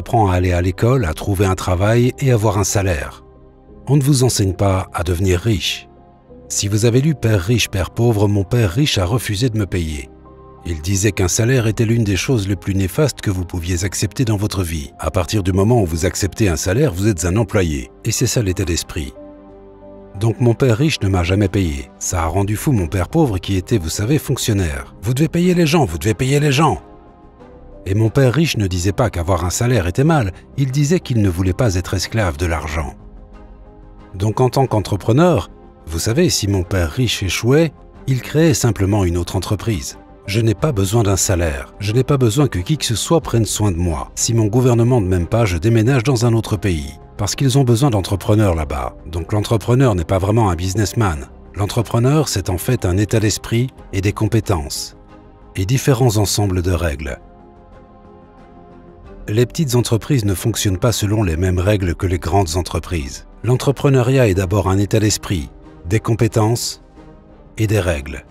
apprend à aller à l'école, à trouver un travail et avoir un salaire. On ne vous enseigne pas à devenir riche. Si vous avez lu Père riche, Père pauvre, mon père riche a refusé de me payer. Il disait qu'un salaire était l'une des choses les plus néfastes que vous pouviez accepter dans votre vie. À partir du moment où vous acceptez un salaire, vous êtes un employé. Et c'est ça l'état d'esprit. Donc mon père riche ne m'a jamais payé. Ça a rendu fou mon père pauvre qui était, vous savez, fonctionnaire. Vous devez payer les gens, vous devez payer les gens. Et mon père riche ne disait pas qu'avoir un salaire était mal, il disait qu'il ne voulait pas être esclave de l'argent. Donc en tant qu'entrepreneur, vous savez, si mon père riche échouait, il créait simplement une autre entreprise. Je n'ai pas besoin d'un salaire, je n'ai pas besoin que qui que ce soit prenne soin de moi. Si mon gouvernement ne m'aime pas, je déménage dans un autre pays. Parce qu'ils ont besoin d'entrepreneurs là-bas. Donc l'entrepreneur n'est pas vraiment un businessman. L'entrepreneur, c'est en fait un état d'esprit et des compétences. Et différents ensembles de règles. Les petites entreprises ne fonctionnent pas selon les mêmes règles que les grandes entreprises. L'entrepreneuriat est d'abord un état d'esprit, des compétences et des règles.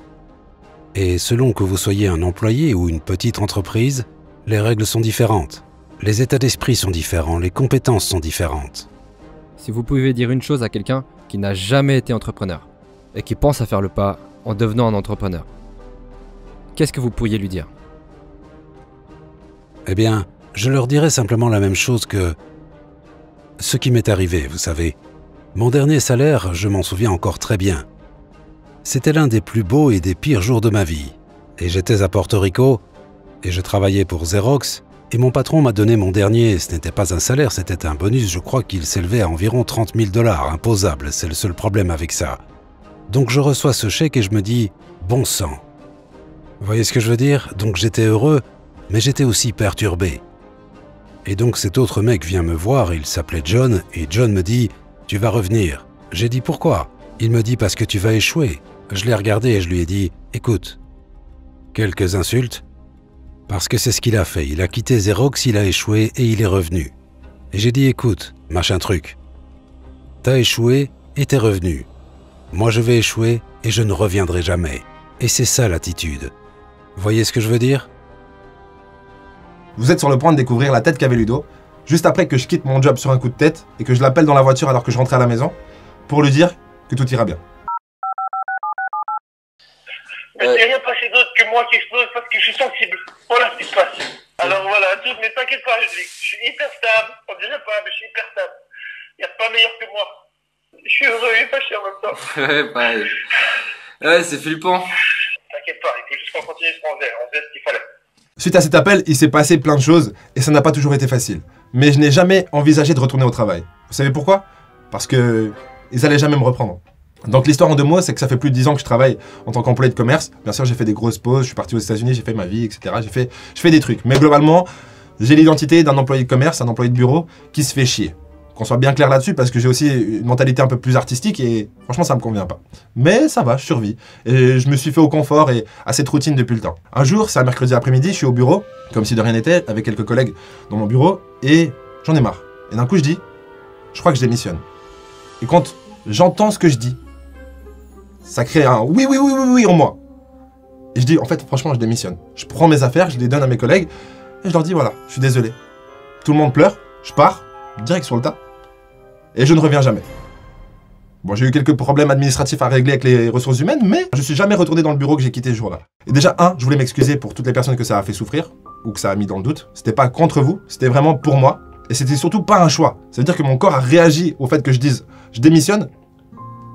Et selon que vous soyez un employé ou une petite entreprise, les règles sont différentes. Les états d'esprit sont différents, les compétences sont différentes. Si vous pouvez dire une chose à quelqu'un qui n'a jamais été entrepreneur et qui pense à faire le pas en devenant un entrepreneur, qu'est-ce que vous pourriez lui dire? Eh bien, je leur dirais simplement la même chose que ce qui m'est arrivé, vous savez. Mon dernier salaire, je m'en souviens encore très bien. C'était l'un des plus beaux et des pires jours de ma vie. Et j'étais à Porto Rico, et je travaillais pour Xerox, et mon patron m'a donné mon dernier, ce n'était pas un salaire, c'était un bonus, je crois qu'il s'élevait à environ 30 000 $, imposable, c'est le seul problème avec ça. Donc je reçois ce chèque et je me dis, bon sang. Vous voyez ce que je veux dire? Donc j'étais heureux, mais j'étais aussi perturbé. Et donc cet autre mec vient me voir, il s'appelait John, et John me dit, tu vas revenir. J'ai dit, pourquoi? Il me dit, parce que tu vas échouer. Je l'ai regardé et je lui ai dit, écoute, quelques insultes, parce que c'est ce qu'il a fait. Il a quitté Xerox, il a échoué et il est revenu. Et j'ai dit, écoute, machin truc, t'as échoué et t'es revenu. Moi je vais échouer et je ne reviendrai jamais. Et c'est ça l'attitude. Voyez ce que je veux dire? Vous êtes sur le point de découvrir la tête qu'avait Ludo, juste après que je quitte mon job sur un coup de tête et que je l'appelle dans la voiture alors que je rentrais à la maison, pour lui dire que tout ira bien. Mais c'est rien passé d'autre que moi qui explose parce que je suis sensible. Voilà ce qui se passe. Alors voilà, tout, mais t'inquiète pas, je suis hyper stable. On dirait pas, mais je suis hyper stable. Il n'y a pas meilleur que moi. Je suis heureux et fâché en même temps. Ouais, pareil. Ouais, c'est flippant. T'inquiète pas, il faut juste qu'on continue ce qu'on faisait. On faisait ce qu'il fallait. Suite à cet appel, il s'est passé plein de choses et ça n'a pas toujours été facile. Mais je n'ai jamais envisagé de retourner au travail. Vous savez pourquoi? Parce que ils allaient jamais me reprendre. Donc l'histoire en 2 mots, c'est que ça fait plus de 10 ans que je travaille en tant qu'employé de commerce. Bien sûr, j'ai fait des grosses pauses, je suis parti aux États-Unis, j'ai fait ma vie, etc. Je fais des trucs. Mais globalement, j'ai l'identité d'un employé de commerce, un employé de bureau qui se fait chier. Qu'on soit bien clair là-dessus, parce que j'ai aussi une mentalité un peu plus artistique et franchement, ça me convient pas. Mais ça va, je survis. Et je me suis fait au confort et à cette routine depuis le temps. Un jour, c'est un mercredi après-midi, je suis au bureau, comme si de rien n'était, avec quelques collègues dans mon bureau, et j'en ai marre. Et d'un coup, je dis, je crois que je démissionne. Et quand j'entends ce que je dis, ça crée un oui en moi. Et je dis, en fait, franchement, je démissionne. Je prends mes affaires, je les donne à mes collègues, et je leur dis, voilà, je suis désolé. Tout le monde pleure, je pars, direct sur le tas, et je ne reviens jamais. Bon, j'ai eu quelques problèmes administratifs à régler avec les ressources humaines, mais je suis jamais retourné dans le bureau que j'ai quitté ce jour-là. Et déjà, je voulais m'excuser pour toutes les personnes que ça a fait souffrir, ou que ça a mis dans le doute. C'était pas contre vous, c'était vraiment pour moi, et c'était surtout pas un choix. Ça veut dire que mon corps a réagi au fait que je dise, je démissionne,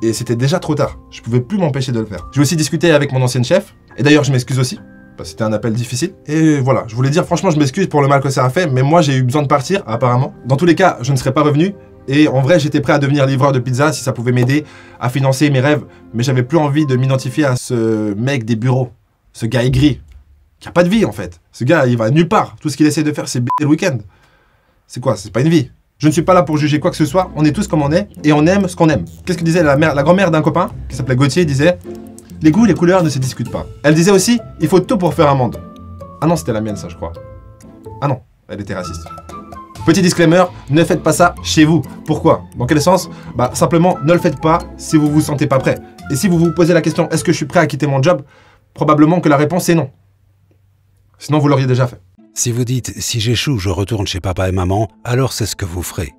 et c'était déjà trop tard. Je pouvais plus m'empêcher de le faire. J'ai aussi discuté avec mon ancienne chef, et d'ailleurs je m'excuse aussi, parce que c'était un appel difficile. Et voilà, je voulais dire franchement je m'excuse pour le mal que ça a fait, mais moi j'ai eu besoin de partir, apparemment. Dans tous les cas, je ne serais pas revenu, et en vrai j'étais prêt à devenir livreur de pizza si ça pouvait m'aider à financer mes rêves, mais j'avais plus envie de m'identifier à ce mec des bureaux, ce gars aigri, qui a pas de vie en fait. Ce gars, il va nulle part. Tout ce qu'il essaie de faire, c'est le week-end. C'est quoi? C'est pas une vie. Je ne suis pas là pour juger quoi que ce soit, on est tous comme on est, et on aime ce qu'on aime. Qu'est-ce que disait la grand-mère d'un copain, qui s'appelait Gauthier, disait « Les goûts, les couleurs ne se discutent pas ». Elle disait aussi « Il faut tout pour faire un monde ». Ah non, c'était la mienne ça, je crois. Ah non, elle était raciste. Petit disclaimer, ne faites pas ça chez vous. Pourquoi? Dans quel sens? Bah simplement, ne le faites pas si vous vous sentez pas prêt. Et si vous vous posez la question « Est-ce que je suis prêt à quitter mon job ?» Probablement que la réponse est non. Sinon, vous l'auriez déjà fait. Si vous dites « si j'échoue, je retourne chez papa et maman », alors c'est ce que vous ferez.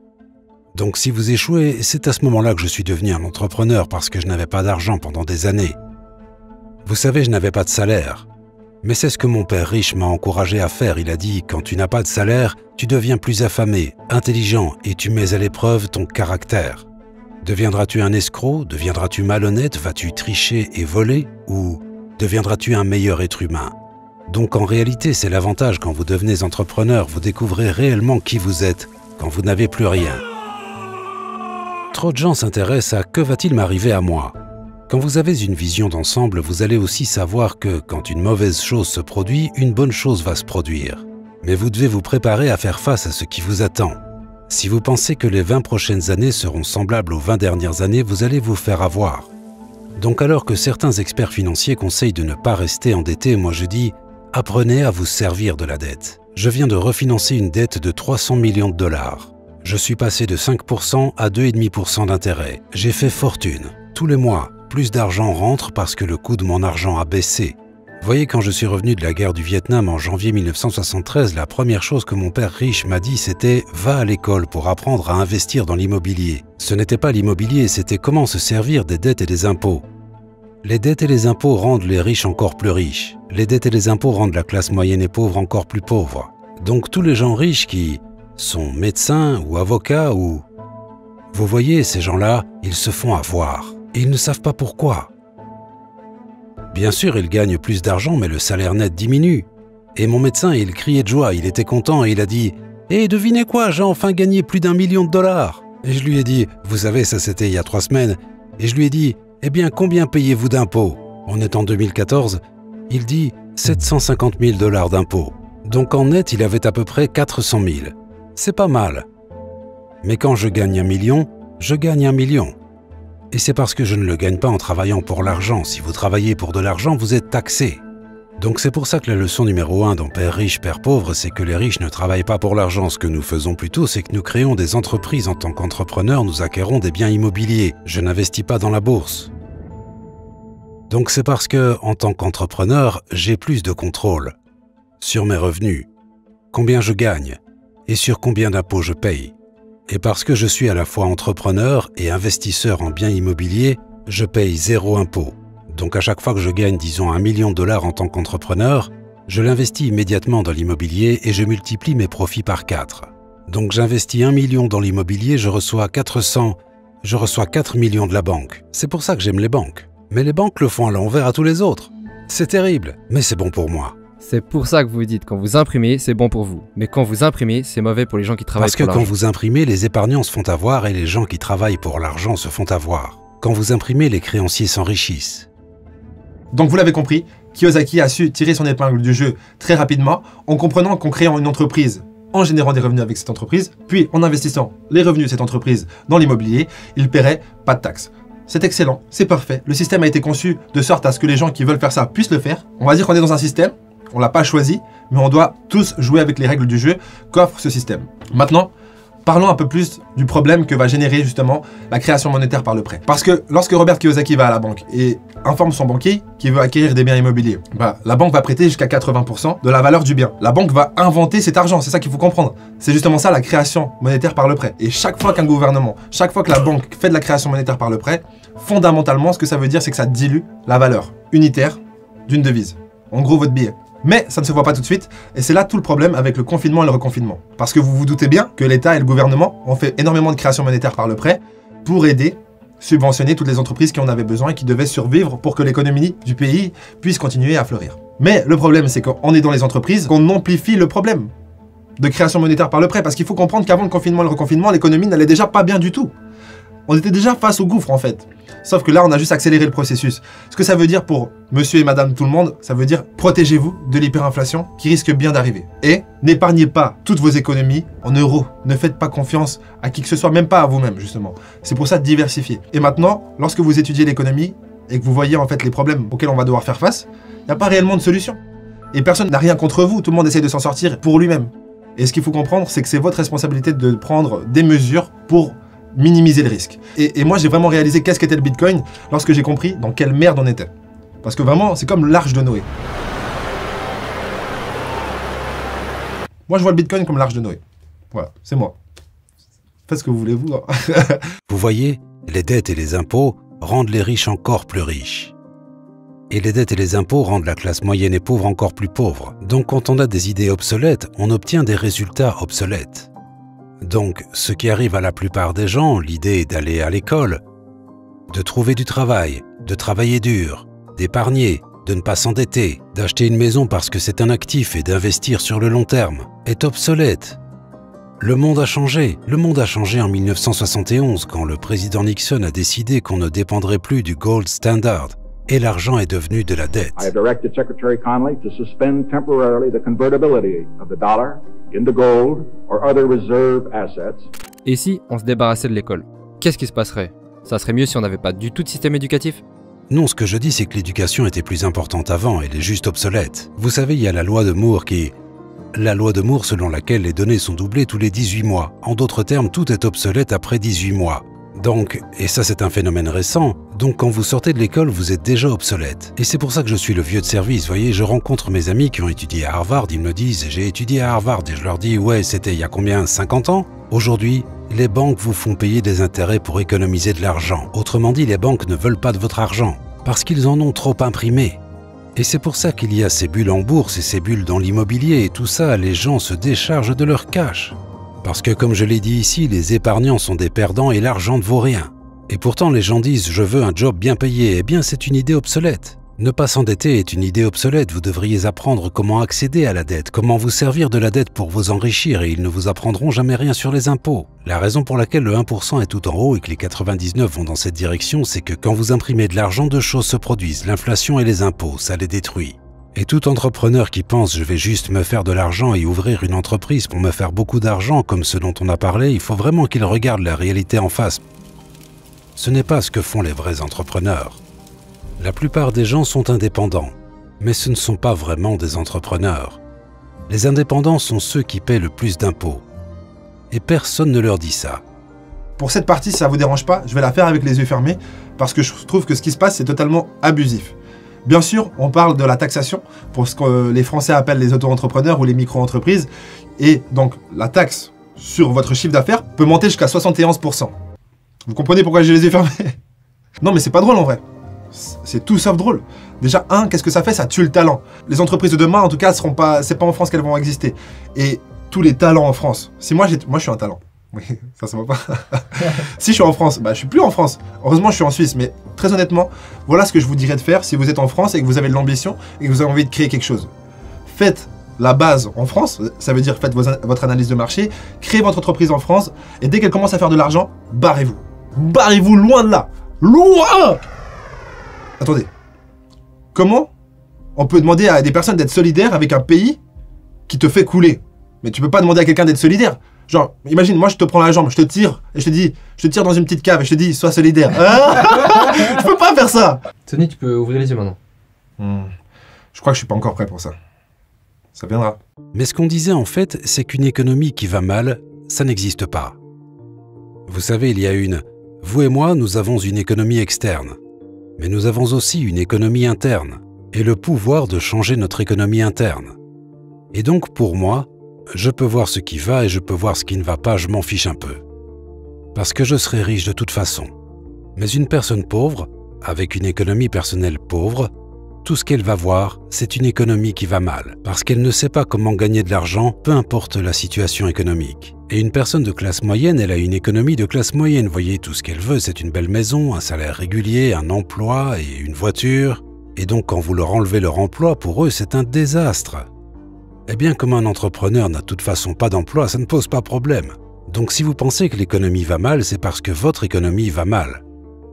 Donc si vous échouez, c'est à ce moment-là que je suis devenu un entrepreneur parce que je n'avais pas d'argent pendant des années. Vous savez, je n'avais pas de salaire. Mais c'est ce que mon père riche m'a encouragé à faire. Il a dit « quand tu n'as pas de salaire, tu deviens plus affamé, intelligent et tu mets à l'épreuve ton caractère. Deviendras-tu un escroc? Deviendras-tu malhonnête? Vas-tu tricher et voler? Ou deviendras-tu un meilleur être humain ?» Donc en réalité, c'est l'avantage quand vous devenez entrepreneur, vous découvrez réellement qui vous êtes quand vous n'avez plus rien. Trop de gens s'intéressent à « que va-t-il m'arriver à moi ?» Quand vous avez une vision d'ensemble, vous allez aussi savoir que quand une mauvaise chose se produit, une bonne chose va se produire. Mais vous devez vous préparer à faire face à ce qui vous attend. Si vous pensez que les 20 prochaines années seront semblables aux 20 dernières années, vous allez vous faire avoir. Donc alors que certains experts financiers conseillent de ne pas rester endetté, moi je dis « apprenez à vous servir de la dette ». Je viens de refinancer une dette de 300 millions de dollars. Je suis passé de 5% à 2,5% d'intérêt. J'ai fait fortune. Tous les mois, plus d'argent rentre parce que le coût de mon argent a baissé. Voyez, quand je suis revenu de la guerre du Vietnam en janvier 1973, la première chose que mon père riche m'a dit, c'était « va à l'école pour apprendre à investir dans l'immobilier ». Ce n'était pas l'immobilier, c'était comment se servir des dettes et des impôts. Les dettes et les impôts rendent les riches encore plus riches. Les dettes et les impôts rendent la classe moyenne et pauvre encore plus pauvre. Donc tous les gens riches qui sont médecins ou avocats ou... Vous voyez, ces gens-là, ils se font avoir. Et ils ne savent pas pourquoi. Bien sûr, ils gagnent plus d'argent, mais le salaire net diminue. Et mon médecin, il criait de joie, il était content et il a dit « Eh, devinez quoi, j'ai enfin gagné plus d'1 million de dollars !» Et je lui ai dit « Vous savez, ça c'était il y a 3 semaines. » Et je lui ai dit « Eh bien, combien payez-vous d'impôts ?» On est en 2014. Il dit « 750 000 dollars d'impôts. » Donc en net, il avait à peu près 400 000. C'est pas mal. Mais quand je gagne 1 million, je gagne 1 million. Et c'est parce que je ne le gagne pas en travaillant pour l'argent. Si vous travaillez pour de l'argent, vous êtes taxé. Donc c'est pour ça que la leçon numéro 1 dans Père riche, Père pauvre, c'est que les riches ne travaillent pas pour l'argent. Ce que nous faisons plutôt, c'est que nous créons des entreprises. En tant qu'entrepreneurs, nous acquérons des biens immobiliers. Je n'investis pas dans la bourse. Donc c'est parce que, en tant qu'entrepreneur, j'ai plus de contrôle sur mes revenus, combien je gagne et sur combien d'impôts je paye. Et parce que je suis à la fois entrepreneur et investisseur en biens immobiliers, je paye 0 impôt. Donc à chaque fois que je gagne, disons, 1 million de dollars en tant qu'entrepreneur, je l'investis immédiatement dans l'immobilier et je multiplie mes profits par 4. Donc j'investis 1 million dans l'immobilier, je reçois 4 millions de la banque. C'est pour ça que j'aime les banques. Mais les banques le font à l'envers à tous les autres. C'est terrible, mais c'est bon pour moi. C'est pour ça que vous dites quand vous imprimez, c'est bon pour vous. Mais quand vous imprimez, c'est mauvais pour les gens qui travaillent Parce que pour quand l'argent. vous imprimez, les épargnants se font avoir et les gens qui travaillent pour l'argent se font avoir. Quand vous imprimez, les créanciers s'enrichissent. Donc vous l'avez compris, Kiyosaki a su tirer son épingle du jeu très rapidement en comprenant qu'en créant une entreprise, en générant des revenus avec cette entreprise, puis en investissant les revenus de cette entreprise dans l'immobilier, il ne paierait pas de taxes. C'est excellent, c'est parfait. Le système a été conçu de sorte à ce que les gens qui veulent faire ça puissent le faire. On va dire qu'on est dans un système, on ne l'a pas choisi, mais on doit tous jouer avec les règles du jeu qu'offre ce système. Maintenant, parlons un peu plus du problème que va générer justement la création monétaire par le prêt. Parce que lorsque Robert Kiyosaki va à la banque et informe son banquier qu'il veut acquérir des biens immobiliers, la banque va prêter jusqu'à 80% de la valeur du bien. La banque va inventer cet argent, c'est ça qu'il faut comprendre. C'est justement ça la création monétaire par le prêt. Et chaque fois qu'un gouvernement, chaque fois que la banque fait de la création monétaire par le prêt, fondamentalement ce que ça veut dire c'est que ça dilue la valeur unitaire d'une devise. En gros votre billet. Mais ça ne se voit pas tout de suite, et c'est là tout le problème avec le confinement et le reconfinement. Parce que vous vous doutez bien que l'État et le gouvernement ont fait énormément de création monétaire par le prêt pour aider, subventionner toutes les entreprises qui en avaient besoin et qui devaient survivre pour que l'économie du pays puisse continuer à fleurir. Mais le problème, c'est qu'en aidant les entreprises, qu'on amplifie le problème de création monétaire par le prêt. Parce qu'il faut comprendre qu'avant le confinement et le reconfinement, l'économie n'allait déjà pas bien du tout. On était déjà face au gouffre en fait. Sauf que là, on a juste accéléré le processus. Ce que ça veut dire pour monsieur et madame tout le monde, ça veut dire protégez-vous de l'hyperinflation qui risque bien d'arriver. Et n'épargnez pas toutes vos économies en euros. Ne faites pas confiance à qui que ce soit, même pas à vous-même justement. C'est pour ça de diversifier. Et maintenant, lorsque vous étudiez l'économie et que vous voyez en fait les problèmes auxquels on va devoir faire face, il n'y a pas réellement de solution. Et personne n'a rien contre vous, tout le monde essaie de s'en sortir pour lui-même. Et ce qu'il faut comprendre, c'est que c'est votre responsabilité de prendre des mesures pour minimiser le risque. Et moi, j'ai vraiment réalisé qu'est-ce qu'était le Bitcoin lorsque j'ai compris dans quelle merde on était. Parce que vraiment, c'est comme l'arche de Noé. Moi, je vois le Bitcoin comme l'arche de Noé. Voilà, c'est moi. Faites ce que vous voulez, vous. Vous voyez, les dettes et les impôts rendent les riches encore plus riches. Et les dettes et les impôts rendent la classe moyenne et pauvre encore plus pauvre. Donc quand on a des idées obsolètes, on obtient des résultats obsolètes. Donc ce qui arrive à la plupart des gens, l'idée d'aller à l'école, de trouver du travail, de travailler dur, d'épargner, de ne pas s'endetter, d'acheter une maison parce que c'est un actif et d'investir sur le long terme, est obsolète. Le monde a changé. Le monde a changé en 1971 quand le président Nixon a décidé qu'on ne dépendrait plus du gold standard et l'argent est devenu de la dette. I have directed Secretary Connally to suspend temporarily the convertibility of the dollar into gold or other reserve assets. Et si on se débarrassait de l'école, qu'est-ce qui se passerait? Ça serait mieux si on n'avait pas du tout de système éducatif? Non, ce que je dis, c'est que l'éducation était plus importante avant, elle est juste obsolète. Vous savez, il y a la loi de Moore La loi de Moore selon laquelle les données sont doublées tous les 18 mois. En d'autres termes, tout est obsolète après 18 mois. Donc, et ça c'est un phénomène récent, donc quand vous sortez de l'école, vous êtes déjà obsolète. Et c'est pour ça que je suis le vieux de service, vous voyez, je rencontre mes amis qui ont étudié à Harvard, ils me disent « j'ai étudié à Harvard » et je leur dis « ouais, c'était il y a combien, 50 ans ?» Aujourd'hui, les banques vous font payer des intérêts pour économiser de l'argent. Autrement dit, les banques ne veulent pas de votre argent, parce qu'ils en ont trop imprimé. Et c'est pour ça qu'il y a ces bulles en bourse et ces bulles dans l'immobilier et tout ça, les gens se déchargent de leur cash. Parce que comme je l'ai dit ici, les épargnants sont des perdants et l'argent ne vaut rien. Et pourtant les gens disent « je veux un job bien payé », eh bien c'est une idée obsolète. Ne pas s'endetter est une idée obsolète, vous devriez apprendre comment accéder à la dette, comment vous servir de la dette pour vous enrichir et ils ne vous apprendront jamais rien sur les impôts. La raison pour laquelle le 1% est tout en haut et que les 99 vont dans cette direction, c'est que quand vous imprimez de l'argent, deux choses se produisent, l'inflation et les impôts, ça les détruit. Et tout entrepreneur qui pense « je vais juste me faire de l'argent et ouvrir une entreprise pour me faire beaucoup d'argent » comme ce dont on a parlé, il faut vraiment qu'il regarde la réalité en face. Ce n'est pas ce que font les vrais entrepreneurs. La plupart des gens sont indépendants, mais ce ne sont pas vraiment des entrepreneurs. Les indépendants sont ceux qui paient le plus d'impôts. Et personne ne leur dit ça. Pour cette partie, si ça vous dérange pas, je vais la faire avec les yeux fermés, parce que je trouve que ce qui se passe, c'est totalement abusif. Bien sûr, on parle de la taxation, pour ce que les Français appellent les auto-entrepreneurs ou les micro-entreprises, et donc la taxe sur votre chiffre d'affaires peut monter jusqu'à 71%. Vous comprenez pourquoi j'ai les yeux fermés? Non mais c'est pas drôle en vrai. C'est tout sauf drôle. Déjà, qu'est-ce que ça fait? Ça tue le talent. Les entreprises de demain, en tout cas, seront pas. C'est pas en France qu'elles vont exister. Et tous les talents en France. Si moi, je suis un talent. Oui, ça se voit pas. Si je suis en France, bah je suis plus en France. Heureusement, je suis en Suisse. Mais très honnêtement, voilà ce que je vous dirais de faire si vous êtes en France et que vous avez de l'ambition et que vous avez envie de créer quelque chose. Faites la base en France. Ça veut dire faites votre analyse de marché, créez votre entreprise en France et dès qu'elle commence à faire de l'argent, barrez-vous. Barrez-vous loin de là. Loin. Attendez, comment on peut demander à des personnes d'être solidaires avec un pays qui te fait couler? Mais tu peux pas demander à quelqu'un d'être solidaire. Genre, imagine, moi je te prends la jambe, je te tire, et je te tire dans une petite cave et je te dis, sois solidaire. Je peux pas faire ça. Tony, tu peux ouvrir les yeux maintenant. Je crois que je suis pas encore prêt pour ça. Ça viendra. Mais ce qu'on disait en fait, c'est qu'une économie qui va mal, ça n'existe pas. Vous savez, vous et moi, nous avons une économie externe. Mais nous avons aussi une économie interne et le pouvoir de changer notre économie interne. Et donc pour moi, je peux voir ce qui va et je peux voir ce qui ne va pas, je m'en fiche un peu. Parce que je serai riche de toute façon. Mais une personne pauvre, avec une économie personnelle pauvre, tout ce qu'elle va voir, c'est une économie qui va mal, parce qu'elle ne sait pas comment gagner de l'argent, peu importe la situation économique. Et une personne de classe moyenne, elle a une économie de classe moyenne. Vous voyez, tout ce qu'elle veut, c'est une belle maison, un salaire régulier, un emploi et une voiture. Et donc, quand vous leur enlevez leur emploi, pour eux, c'est un désastre. Eh bien, comme un entrepreneur n'a de toute façon pas d'emploi, ça ne pose pas problème. Donc, si vous pensez que l'économie va mal, c'est parce que votre économie va mal.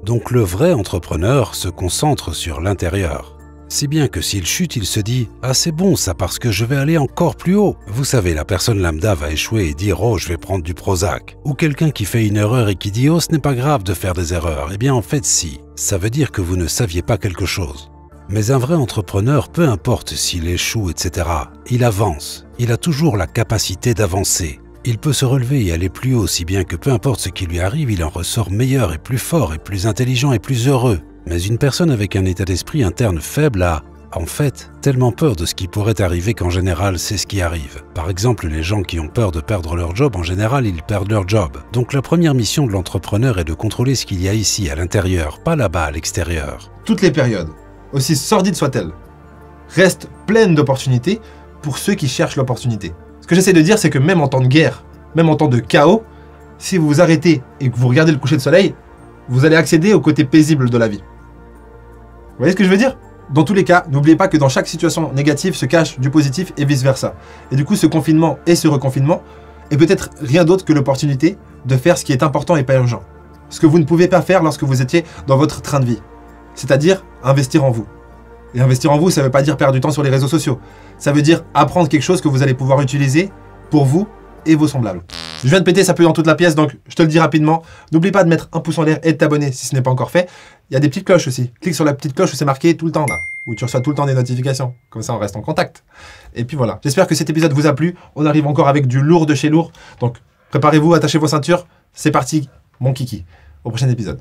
Donc, le vrai entrepreneur se concentre sur l'intérieur. Si bien que s'il chute, il se dit « Ah c'est bon ça parce que je vais aller encore plus haut ». Vous savez, la personne lambda va échouer et dire « Oh, je vais prendre du Prozac ». Ou quelqu'un qui fait une erreur et qui dit « Oh, ce n'est pas grave de faire des erreurs ». Eh bien en fait si, ça veut dire que vous ne saviez pas quelque chose. Mais un vrai entrepreneur, peu importe s'il échoue, etc., il avance. Il a toujours la capacité d'avancer. Il peut se relever et aller plus haut, si bien que peu importe ce qui lui arrive, il en ressort meilleur et plus fort et plus intelligent et plus heureux. Mais une personne avec un état d'esprit interne faible a en fait tellement peur de ce qui pourrait arriver qu'en général, c'est ce qui arrive. Par exemple, les gens qui ont peur de perdre leur job, en général, ils perdent leur job. Donc la première mission de l'entrepreneur est de contrôler ce qu'il y a ici, à l'intérieur, pas là-bas, à l'extérieur. Toutes les périodes, aussi sordides soient-elles, restent pleines d'opportunités pour ceux qui cherchent l'opportunité. Ce que j'essaie de dire, c'est que même en temps de guerre, même en temps de chaos, si vous vous arrêtez et que vous regardez le coucher de soleil, vous allez accéder au côté paisible de la vie. Vous voyez ce que je veux dire? Dans tous les cas, n'oubliez pas que dans chaque situation négative se cache du positif et vice-versa. Et du coup, ce confinement et ce reconfinement est peut-être rien d'autre que l'opportunité de faire ce qui est important et pas urgent. Ce que vous ne pouvez pas faire lorsque vous étiez dans votre train de vie. C'est-à-dire investir en vous. Et investir en vous, ça ne veut pas dire perdre du temps sur les réseaux sociaux. Ça veut dire apprendre quelque chose que vous allez pouvoir utiliser pour vous et vos semblables. Je viens de péter, ça pue dans toute la pièce, donc je te le dis rapidement. N'oublie pas de mettre un pouce en l'air et de t'abonner si ce n'est pas encore fait. Il y a des petites cloches aussi. Clique sur la petite cloche où c'est marqué tout le temps là, où tu reçois tout le temps des notifications. Comme ça, on reste en contact. Et puis voilà. J'espère que cet épisode vous a plu. On arrive encore avec du lourd de chez lourd. Donc préparez-vous, attachez vos ceintures. C'est parti, mon kiki. Au prochain épisode.